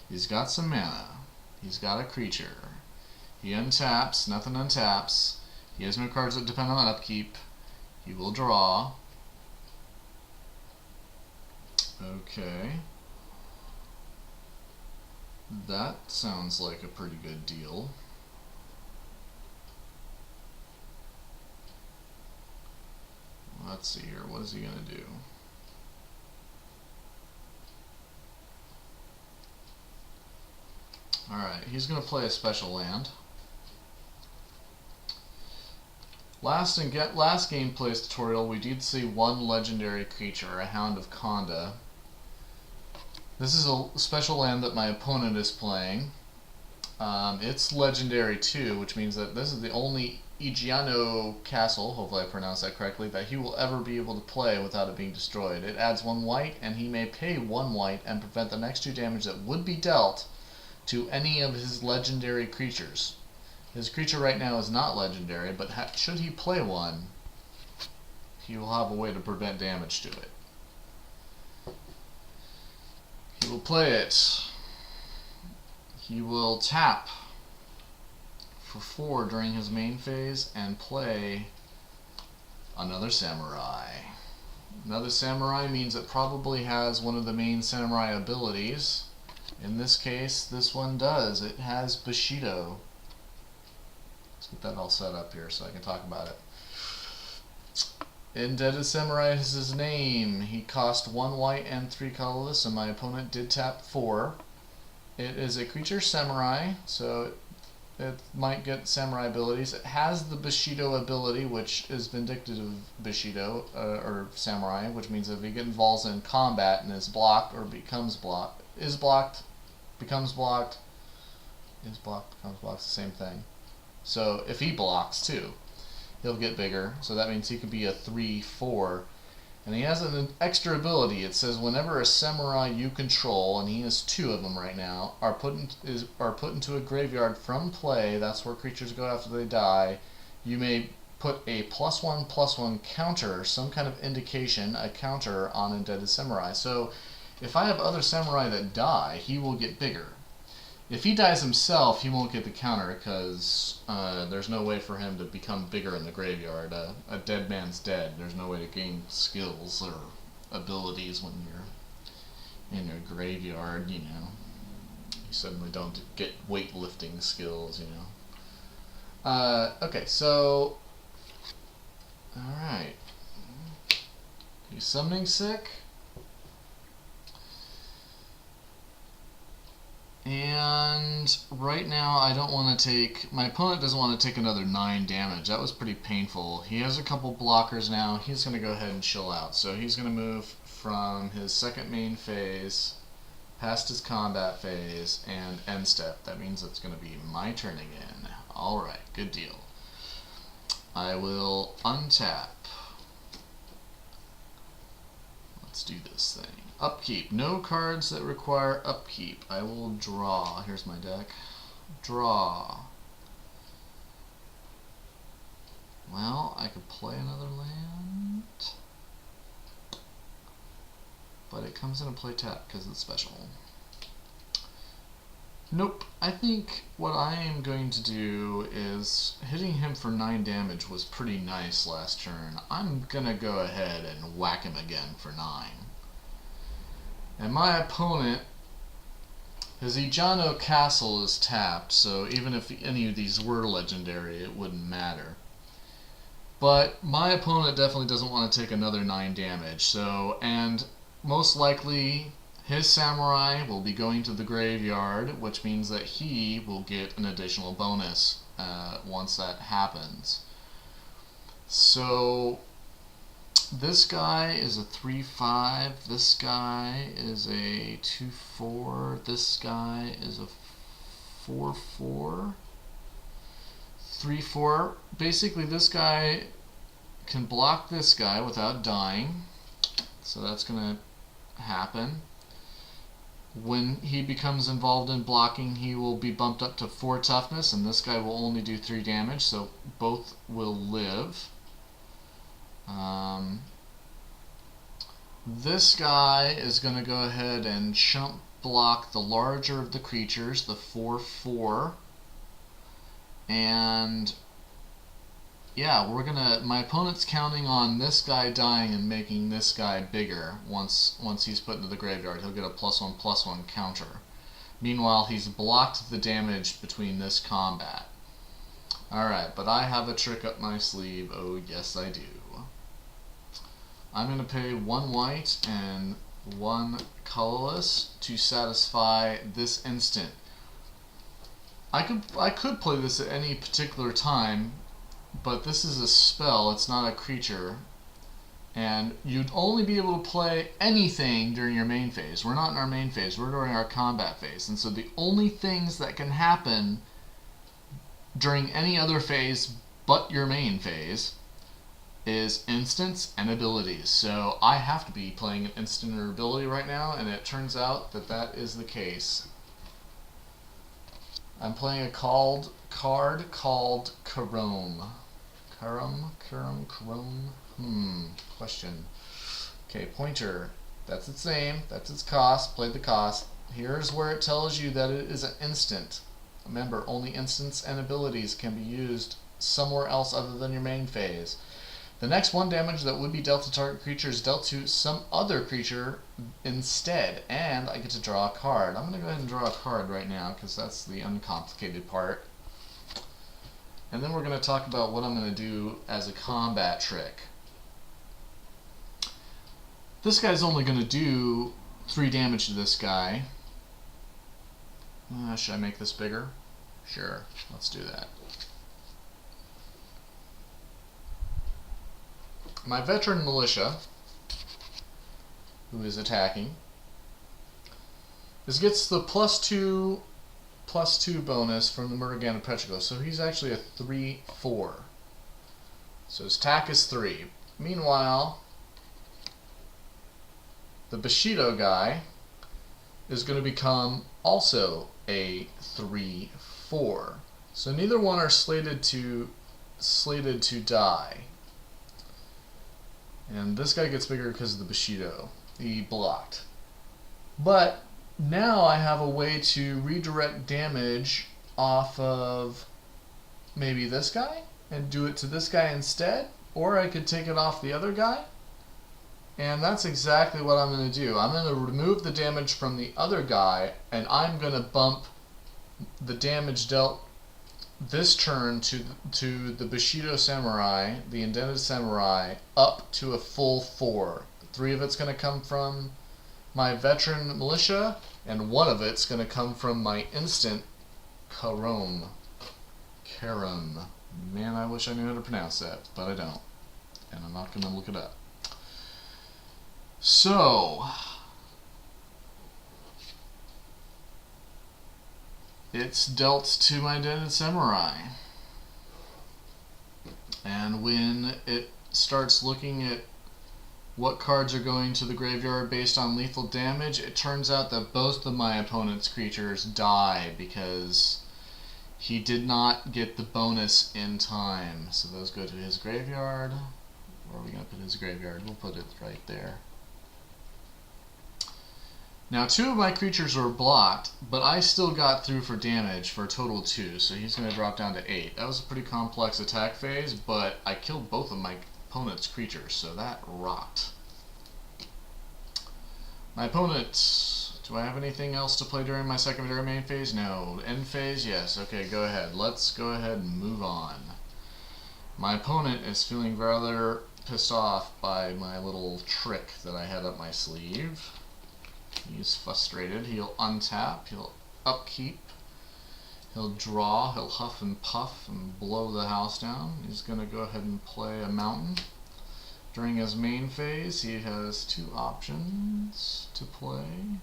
He's got some mana. He's got a creature. He untaps, nothing untaps. He has no cards that depend on upkeep. He will draw. Okay. That sounds like a pretty good deal. Let's see here. What is he going to do? Alright, he's going to play a special land. Last gameplay's tutorial, we did see one legendary creature, a Hound of Konda. This is a special land that my opponent is playing. It's legendary too, which means that this is the only Igiano castle, hopefully I pronounced that correctly, that he will ever be able to play without it being destroyed. It adds 1 white, and he may pay 1 white and prevent the next 2 damage that would be dealt to any of his legendary creatures. His creature right now is not legendary, but should he play one, he will have a way to prevent damage to it. He will play it. He will tap for 4 during his main phase and play another samurai. Another samurai means it probably has one of the main samurai abilities. In this case, this one does. It has Bushido. Let's get that all set up here so I can talk about it. Indebted Samurai is his name. He cost 1 white and 3 colorless, and my opponent did tap 4. It is a creature samurai, so it might get samurai abilities. It has the Bushido ability, which is vindictive of Bushido, or samurai, which means if he gets involved in combat and is blocked or becomes blocked, is blocked, becomes blocked, is blocked, becomes blocked, it's the same thing. So if he blocks too, he'll get bigger, so that means he could be a 3/4. And he has an extra ability. It says whenever a samurai you control, and he has 2 of them right now, are put into a graveyard from play, that's where creatures go after they die, you may put a +1/+1 counter, some kind of indication, a counter on Indebted Samurai. So if I have other samurai that die, he will get bigger. If he dies himself, he won't get the counter because there's no way for him to become bigger in the graveyard. A dead man's dead. There's no way to gain skills or abilities when you're in your graveyard, you know. You suddenly don't get weightlifting skills, you know. Okay, so... Alright. He's summoning sick. And right now I don't want to take, my opponent doesn't want to take another 9 damage. That was pretty painful. He has a couple blockers now. He's going to go ahead and chill out. So he's going to move from his second main phase, past his combat phase, and end step. That means it's going to be my turn again. Alright, good deal. I will untap. Let's do this thing. Upkeep. No cards that require upkeep. I will draw. Here's my deck. Draw. Well, I could play another land, but it comes in a play tap because it's special. Nope. I think what I am going to do is, hitting him for 9 damage was pretty nice last turn. I'm going to go ahead and whack him again for 9. And my opponent, his Igiano castle is tapped, so even if any of these were legendary, it wouldn't matter. But my opponent definitely doesn't want to take another 9 damage, so, and most likely his samurai will be going to the graveyard, which means that he will get an additional bonus once that happens. So this guy is a 3/5, this guy is a 2/4, this guy is a 4/4, 3/4. Basically this guy can block this guy without dying, so that's going to happen. When he becomes involved in blocking, he will be bumped up to 4 toughness, and this guy will only do 3 damage, so both will live. This guy is going to go ahead and chump block the larger of the creatures, the 4/4, and yeah, my opponent's counting on this guy dying and making this guy bigger once he's put into the graveyard. He'll get a +1/+1 counter. Meanwhile, he's blocked the damage between this combat. Alright, but I have a trick up my sleeve. Oh, yes I do. I'm going to pay 1 white and 1 colorless to satisfy this instant. I could play this at any particular time, but this is a spell, it's not a creature. And you'd only be able to play anything during your main phase. We're not in our main phase, we're during our combat phase. And so the only things that can happen during any other phase but your main phase is instants and abilities. So I have to be playing an instant or ability right now, and it turns out that that is the case. I'm playing a card called Karome. Karome? Question. Okay, pointer. That's its name, that's its cost, play the cost. Here's where it tells you that it is an instant. Remember, only instants and abilities can be used somewhere else other than your main phase. The next 1 damage that would be dealt to target creature is dealt to some other creature instead, and I get to draw a card. I'm going to go ahead and draw a card right now because that's the uncomplicated part. And then we're going to talk about what I'm going to do as a combat trick. This guy's only going to do 3 damage to this guy. Should I make this bigger? Sure, let's do that. My veteran militia, who is attacking, gets the +2/+2 bonus from the Murdergan of Petrichor, so he's actually a 3/4. So his attack is 3. Meanwhile, the Bushido guy is going to become also a 3/4. So neither one are slated to die. And this guy gets bigger because of the Bushido. He blocked. But now I have a way to redirect damage off of maybe this guy and do it to this guy instead, or I could take it off the other guy. And that's exactly what I'm going to do. I'm going to remove the damage from the other guy, and I'm going to bump the damage dealt this turn to the Bushido Samurai, the Indented Samurai, up to a full 4. 3 of it's going to come from my veteran militia, and 1 of it's going to come from my instant Karome. Man, I wish I knew how to pronounce that, but I don't. And I'm not going to look it up. So, it's dealt to my Indented Samurai. And when it starts looking at what cards are going to the graveyard based on lethal damage, it turns out that both of my opponent's creatures die because he did not get the bonus in time. So those go to his graveyard. Where are we going to put his graveyard? We'll put it right there. Now 2 of my creatures were blocked, but I still got through for damage for a total of 2, so he's going to drop down to 8. That was a pretty complex attack phase, but I killed both of my opponent's creatures, so that rocked. My opponent, do I have anything else to play during my secondary main phase? No. End phase? Yes. Okay, go ahead. Let's go ahead and move on. My opponent is feeling rather pissed off by my little trick that I had up my sleeve. He's frustrated. He'll untap, he'll upkeep, he'll draw, he'll huff and puff and blow the house down. He's going to go ahead and play a mountain. During his main phase, he has 2 options to play.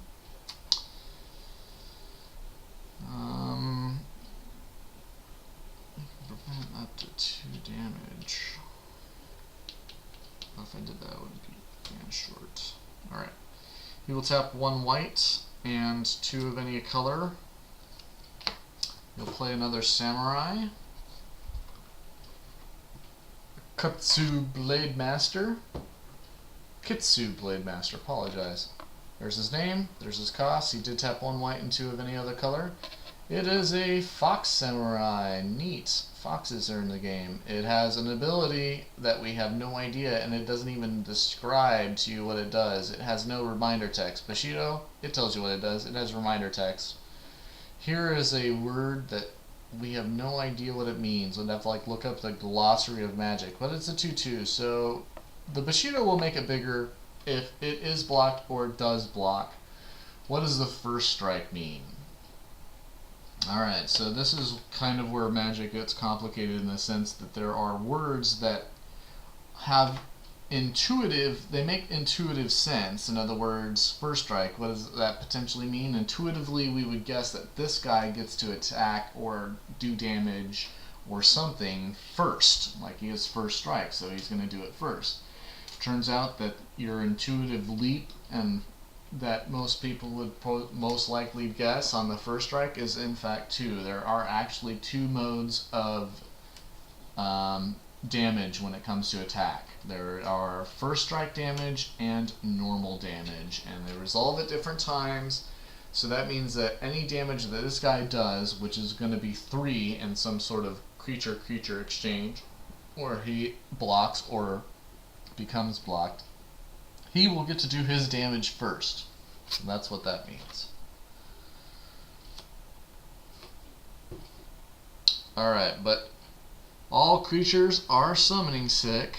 Prevent up to 2 damage. If I did that, it would be damn short. Alright. He will tap 1 white and 2 of any color. He'll play another Samurai. Kitsu Blade Master, apologize. There's his name, there's his cost. He did tap 1 white and 2 of any other color. It is a Fox Samurai. Neat. Foxes are in the game. It has an ability that we have no idea, and it doesn't even describe to you what it does. It has no reminder text. Bushido, it tells you what it does. It has reminder text. Here is a word that we have no idea what it means. We'd have to like look up the glossary of magic, but it's a 2/2, so the Bushido will make it bigger if it is blocked or does block. What does the first strike mean? Alright, so this is kind of where magic gets complicated in the sense that there are words that have they make intuitive sense. In other words, first strike, what does that potentially mean? Intuitively, we would guess that this guy gets to attack or do damage or something first, like he has first strike, so he's going to do it first. Turns out that your intuitive leap and that most people would most likely guess on the first strike is in fact 2. There are actually 2 modes of damage when it comes to attack. There are first strike damage and normal damage, and they resolve at different times. So that means that any damage that this guy does, which is going to be 3 in some sort of creature-creature exchange, where he blocks or becomes blocked, he will get to do his damage first. So that's what that means. Alright, but all creatures are summoning sick,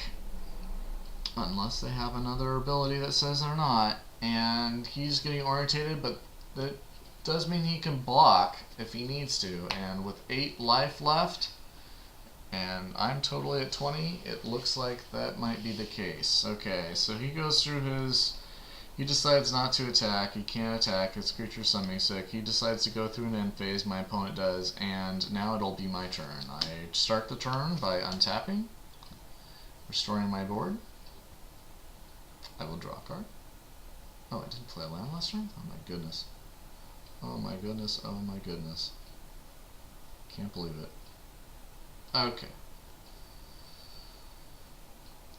unless they have another ability that says they're not, and he's getting orientated, but that does mean he can block if he needs to, and with 8 life left, and I'm totally at 20, it looks like that might be the case. Okay, so he goes through he decides not to attack, he can't attack, his creature's summoning sick, he decides to go through an end phase, my opponent does, and now it'll be my turn. I start the turn by untapping, restoring my board. I will draw a card. Oh, I didn't play a land last turn? Oh my goodness. Oh my goodness, oh my goodness. Can't believe it. Okay.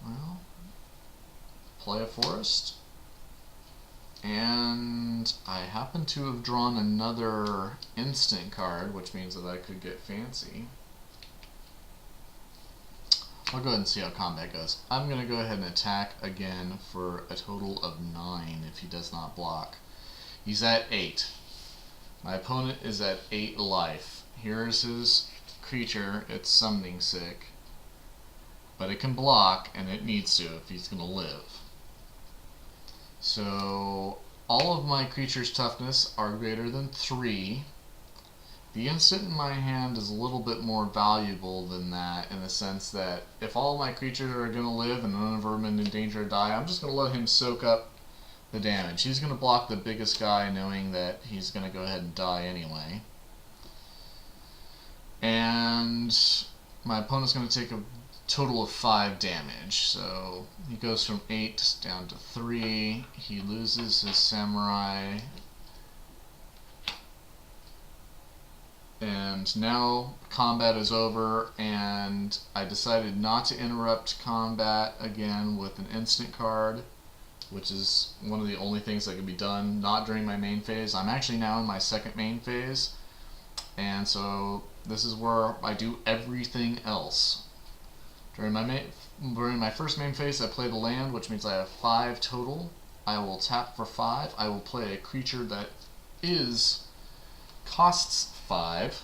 Well, play a forest. And I happen to have drawn another instant card, which means that I could get fancy. I'll go ahead and see how combat goes. I'm going to go ahead and attack again for a total of 9 if he does not block. He's at 8. My opponent is at 8 life. Here's his creature. It's summoning sick. But it can block, and it needs to if he's going to live. So all of my creature's toughness are greater than 3. The instant in my hand is a little bit more valuable than that, in the sense that if all my creatures are going to live and none of them are in danger to die, I'm just going to let him soak up the damage. He's going to block the biggest guy knowing that he's going to go ahead and die anyway. And my opponent's going to take a total of 5 damage. So he goes from 8 down to 3. He loses his samurai. And now combat is over, and I decided not to interrupt combat again with an instant card, which is one of the only things that can be done not during my main phase. I'm actually now in my second main phase, and so this is where I do everything else. During my first main phase, I play the land, which means I have 5 total. I will tap for 5. I will play a creature that costs 5.